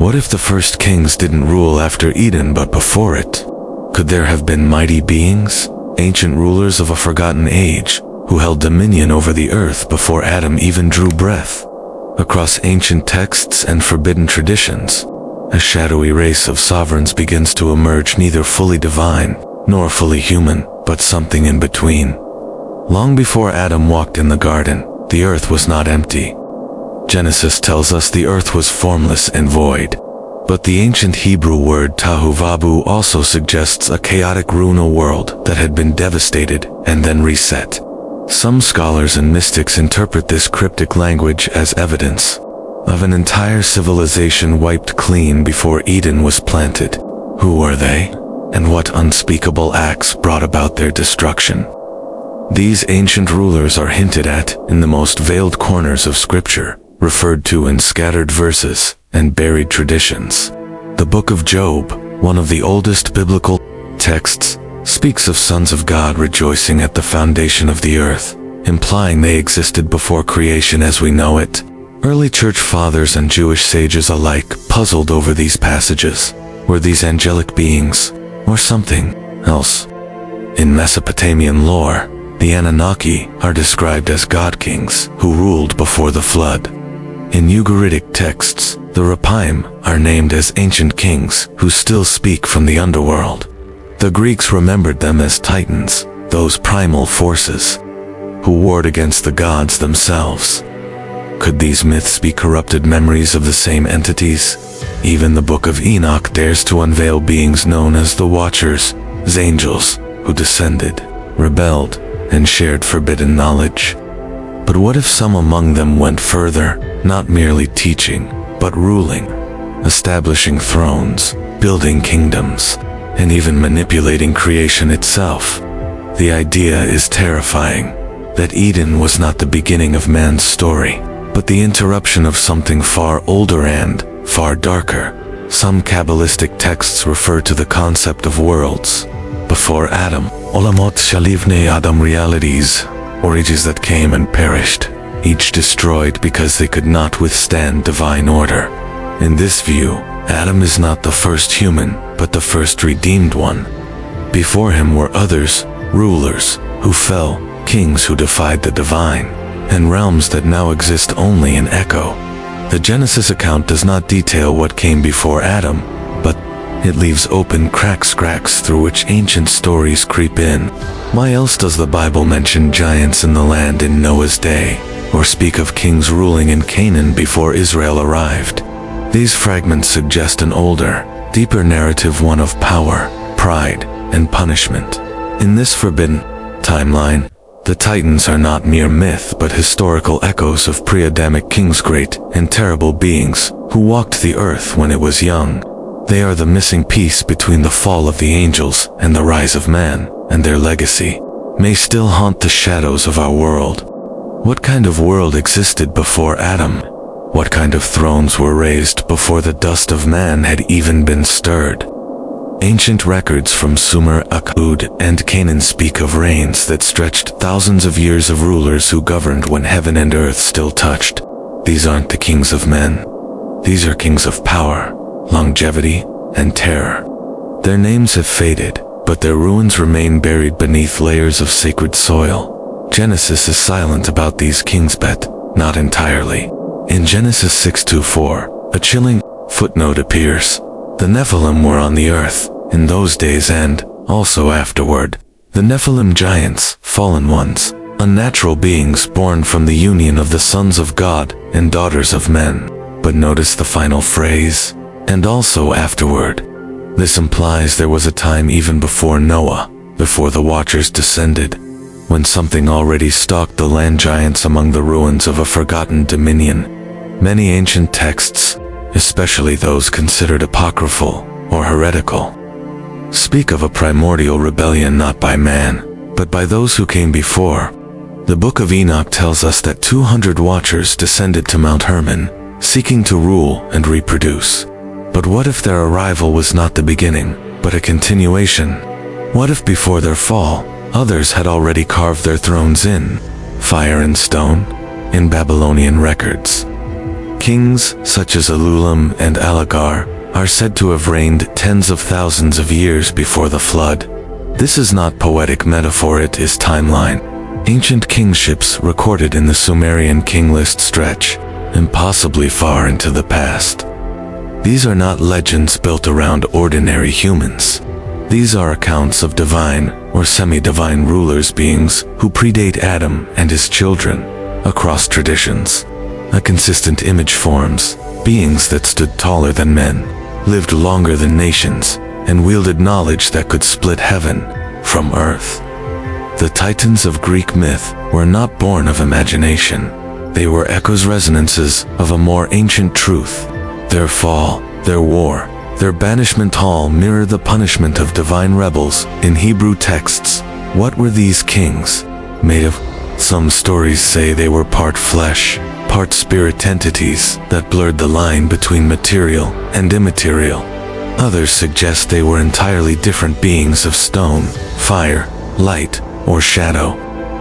What if the first kings didn't rule after Eden but before it? Could there have been mighty beings, ancient rulers of a forgotten age, who held dominion over the earth before Adam even drew breath? Across ancient texts and forbidden traditions, a shadowy race of sovereigns begins to emerge, neither fully divine nor fully human, but something in between. Long before Adam walked in the garden, the earth was not empty. Genesis tells us the earth was formless and void. But the ancient Hebrew word tahu vabu also suggests a chaotic ruinal world that had been devastated and then reset. Some scholars and mystics interpret this cryptic language as evidence of an entire civilization wiped clean before Eden was planted. Who were they? And what unspeakable acts brought about their destruction? These ancient rulers are hinted at in the most veiled corners of Scripture, referred to in scattered verses and buried traditions. The Book of Job, one of the oldest biblical texts, speaks of sons of God rejoicing at the foundation of the earth, implying they existed before creation as we know it. Early church fathers and Jewish sages alike puzzled over these passages. Were these angelic beings, or something else? In Mesopotamian lore, the Anunnaki are described as god-kings who ruled before the flood. In Ugaritic texts, the Rephaim are named as ancient kings who still speak from the underworld. The Greeks remembered them as Titans, those primal forces who warred against the gods themselves. Could these myths be corrupted memories of the same entities? Even the Book of Enoch dares to unveil beings known as the Watchers, angels, who descended, rebelled, and shared forbidden knowledge. But what if some among them went further, not merely teaching, but ruling, establishing thrones, building kingdoms, and even manipulating creation itself? The idea is terrifying, that Eden was not the beginning of man's story, but the interruption of something far older and far darker. Some Kabbalistic texts refer to the concept of worlds. Before Adam, Olamot Shalivne Adam, realities, or ages that came and perished, each destroyed because they could not withstand divine order. In this view, Adam is not the first human, but the first redeemed one. Before him were others, rulers, who fell, kings who defied the divine, and realms that now exist only in echo. The Genesis account does not detail what came before Adam, but it leaves open cracks through which ancient stories creep in. Why else does the Bible mention giants in the land in Noah's day, or speak of kings ruling in Canaan before Israel arrived? These fragments suggest an older, deeper narrative, one of power, pride, and punishment. In this forbidden timeline, the Titans are not mere myth but historical echoes of pre-Adamic kings, great and terrible beings who walked the earth when it was young. They are the missing piece between the fall of the angels and the rise of man, and their legacy may still haunt the shadows of our world. What kind of world existed before Adam? What kind of thrones were raised before the dust of man had even been stirred? Ancient records from Sumer, Akkad, and Canaan speak of reigns that stretched thousands of years of rulers who governed when heaven and earth still touched. These aren't the kings of men. These are kings of power, longevity, and terror. Their names have faded, but their ruins remain buried beneath layers of sacred soil. Genesis is silent about these kings, but not entirely. In Genesis 6:4, a chilling footnote appears. The Nephilim were on the earth in those days and also afterward. The Nephilim, giants, fallen ones, unnatural beings born from the union of the sons of God and daughters of men. But notice the final phrase, and also afterward. This implies there was a time even before Noah, before the Watchers descended, when something already stalked the land, giants among the ruins of a forgotten dominion. Many ancient texts, especially those considered apocryphal or heretical, speak of a primordial rebellion not by man, but by those who came before. The Book of Enoch tells us that 200 Watchers descended to Mount Hermon, seeking to rule and reproduce. But what if their arrival was not the beginning, but a continuation? What if before their fall, others had already carved their thrones in fire and stone? In Babylonian records, Kings such as Elulam and Alagar are said to have reigned tens of thousands of years before the flood. This is not poetic metaphor, it is timeline. Ancient kingships recorded in the Sumerian king list stretch impossibly far into the past. These are not legends built around ordinary humans. These are accounts of divine or semi-divine rulers, beings who predate Adam and his children across traditions. A consistent image forms, beings that stood taller than men, lived longer than nations, and wielded knowledge that could split heaven from earth. The Titans of Greek myth were not born of imagination. They were echoes, resonances of a more ancient truth. Their fall, their war, their banishment all mirror the punishment of divine rebels in Hebrew texts. What were these kings made of? Some stories say they were part flesh, part spirit entities that blurred the line between material and immaterial. Others suggest they were entirely different beings of stone, fire, light, or shadow.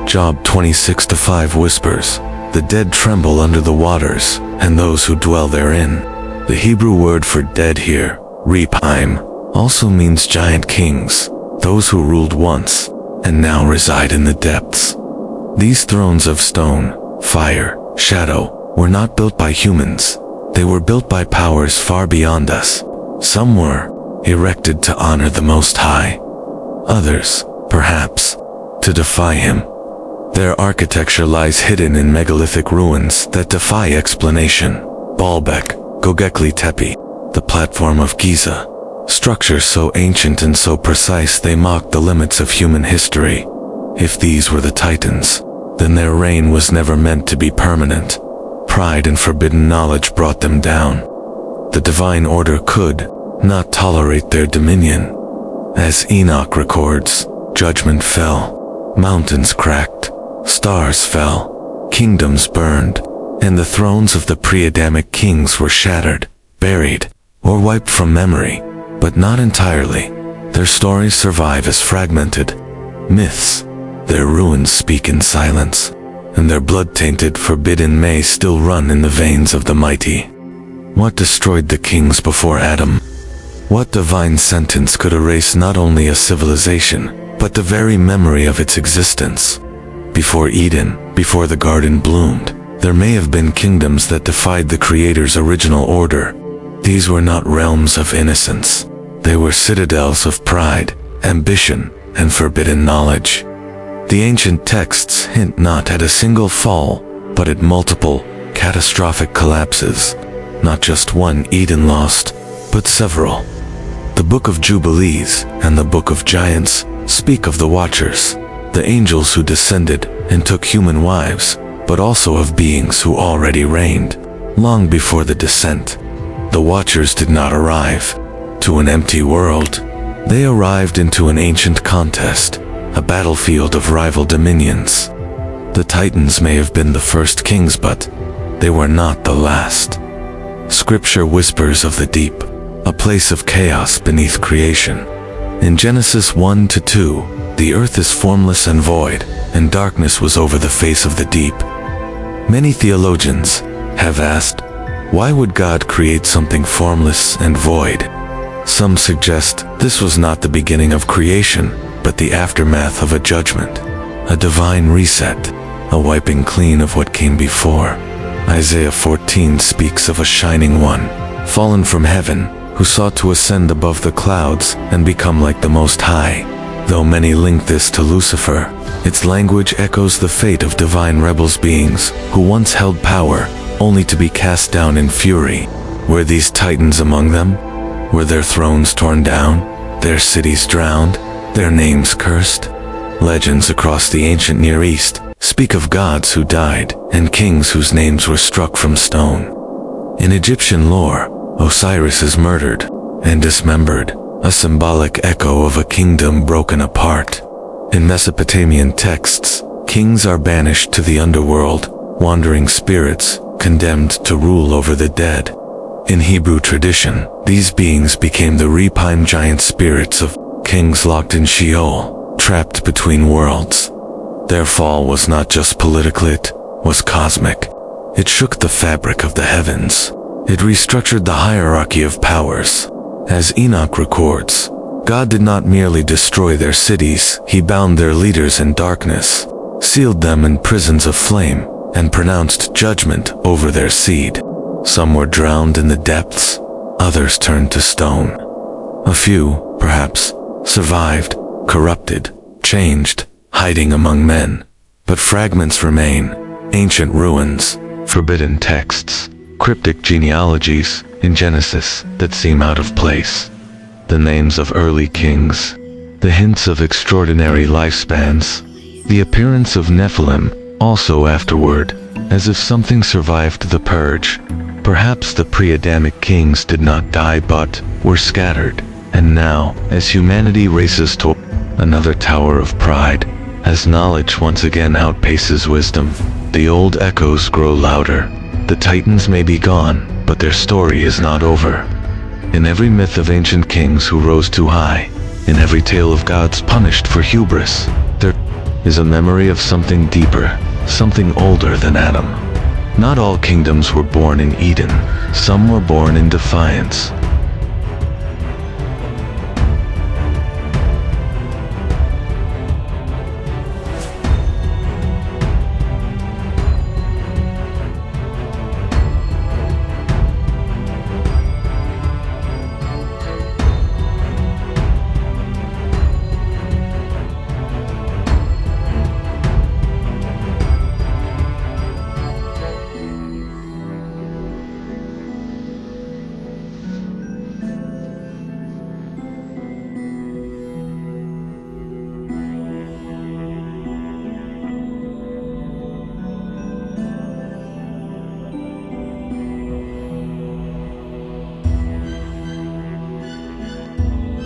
Job 26:5 whispers, "The dead tremble under the waters, and those who dwell therein." The Hebrew word for dead here, rephaim, also means giant kings, those who ruled once and now reside in the depths. These thrones of stone, fire, shadow were not built by humans. They were built by powers far beyond us. Some were erected to honor the Most High. Others, perhaps, to defy him. Their architecture lies hidden in megalithic ruins that defy explanation. Baalbek, Göbekli Tepe, the platform of Giza. Structures so ancient and so precise they mock the limits of human history. If these were the Titans, then their reign was never meant to be permanent. Pride and forbidden knowledge brought them down. The divine order could not tolerate their dominion. As Enoch records, judgment fell, mountains cracked, stars fell, kingdoms burned, and the thrones of the pre-Adamic kings were shattered, buried, or wiped from memory, but not entirely. Their stories survive as fragmented myths. Their ruins speak in silence, and their blood-tainted forbidden may still run in the veins of the mighty. What destroyed the kings before Adam? What divine sentence could erase not only a civilization, but the very memory of its existence? Before Eden, before the garden bloomed, there may have been kingdoms that defied the Creator's original order. These were not realms of innocence. They were citadels of pride, ambition, and forbidden knowledge. The ancient texts hint not at a single fall, but at multiple, catastrophic collapses. Not just one Eden lost, but several. The Book of Jubilees and the Book of Giants speak of the Watchers, the angels who descended and took human wives, but also of beings who already reigned, long before the descent. The Watchers did not arrive to an empty world. They arrived into an ancient contest, a battlefield of rival dominions. The Titans may have been the first kings, but they were not the last. Scripture whispers of the deep, a place of chaos beneath creation. In Genesis 1-2, the earth is formless and void, and darkness was over the face of the deep. Many theologians have asked, why would God create something formless and void? Some suggest this was not the beginning of creation, but the aftermath of a judgment, a divine reset, a wiping clean of what came before. Isaiah 14 speaks of a shining one, fallen from heaven, who sought to ascend above the clouds and become like the Most High. Though many link this to Lucifer, its language echoes the fate of divine rebels, beings who once held power, only to be cast down in fury. Were these Titans among them? Were their thrones torn down, their cities drowned, their names cursed? Legends across the ancient Near East speak of gods who died and kings whose names were struck from stone. In Egyptian lore, Osiris is murdered and dismembered, a symbolic echo of a kingdom broken apart. In Mesopotamian texts, kings are banished to the underworld, wandering spirits condemned to rule over the dead. In Hebrew tradition, these beings became the rephaim, giant spirits of kings locked in Sheol, trapped between worlds. Their fall was not just political, it was cosmic. It shook the fabric of the heavens. It restructured the hierarchy of powers. As Enoch records, God did not merely destroy their cities, he bound their leaders in darkness, sealed them in prisons of flame, and pronounced judgment over their seed. Some were drowned in the depths, others turned to stone. A few, perhaps, survived, corrupted, changed, hiding among men. But fragments remain, ancient ruins, forbidden texts, cryptic genealogies in Genesis that seem out of place. The names of early kings, the hints of extraordinary lifespans, the appearance of Nephilim also afterward, as if something survived the purge. Perhaps the pre-Adamic kings did not die but were scattered, and now, as humanity races toward another tower of pride, as knowledge once again outpaces wisdom, the old echoes grow louder. The Titans may be gone, but their story is not over. In every myth of ancient kings who rose too high, in every tale of gods punished for hubris, there is a memory of something deeper, something older than Adam. Not all kingdoms were born in Eden. Some were born in defiance,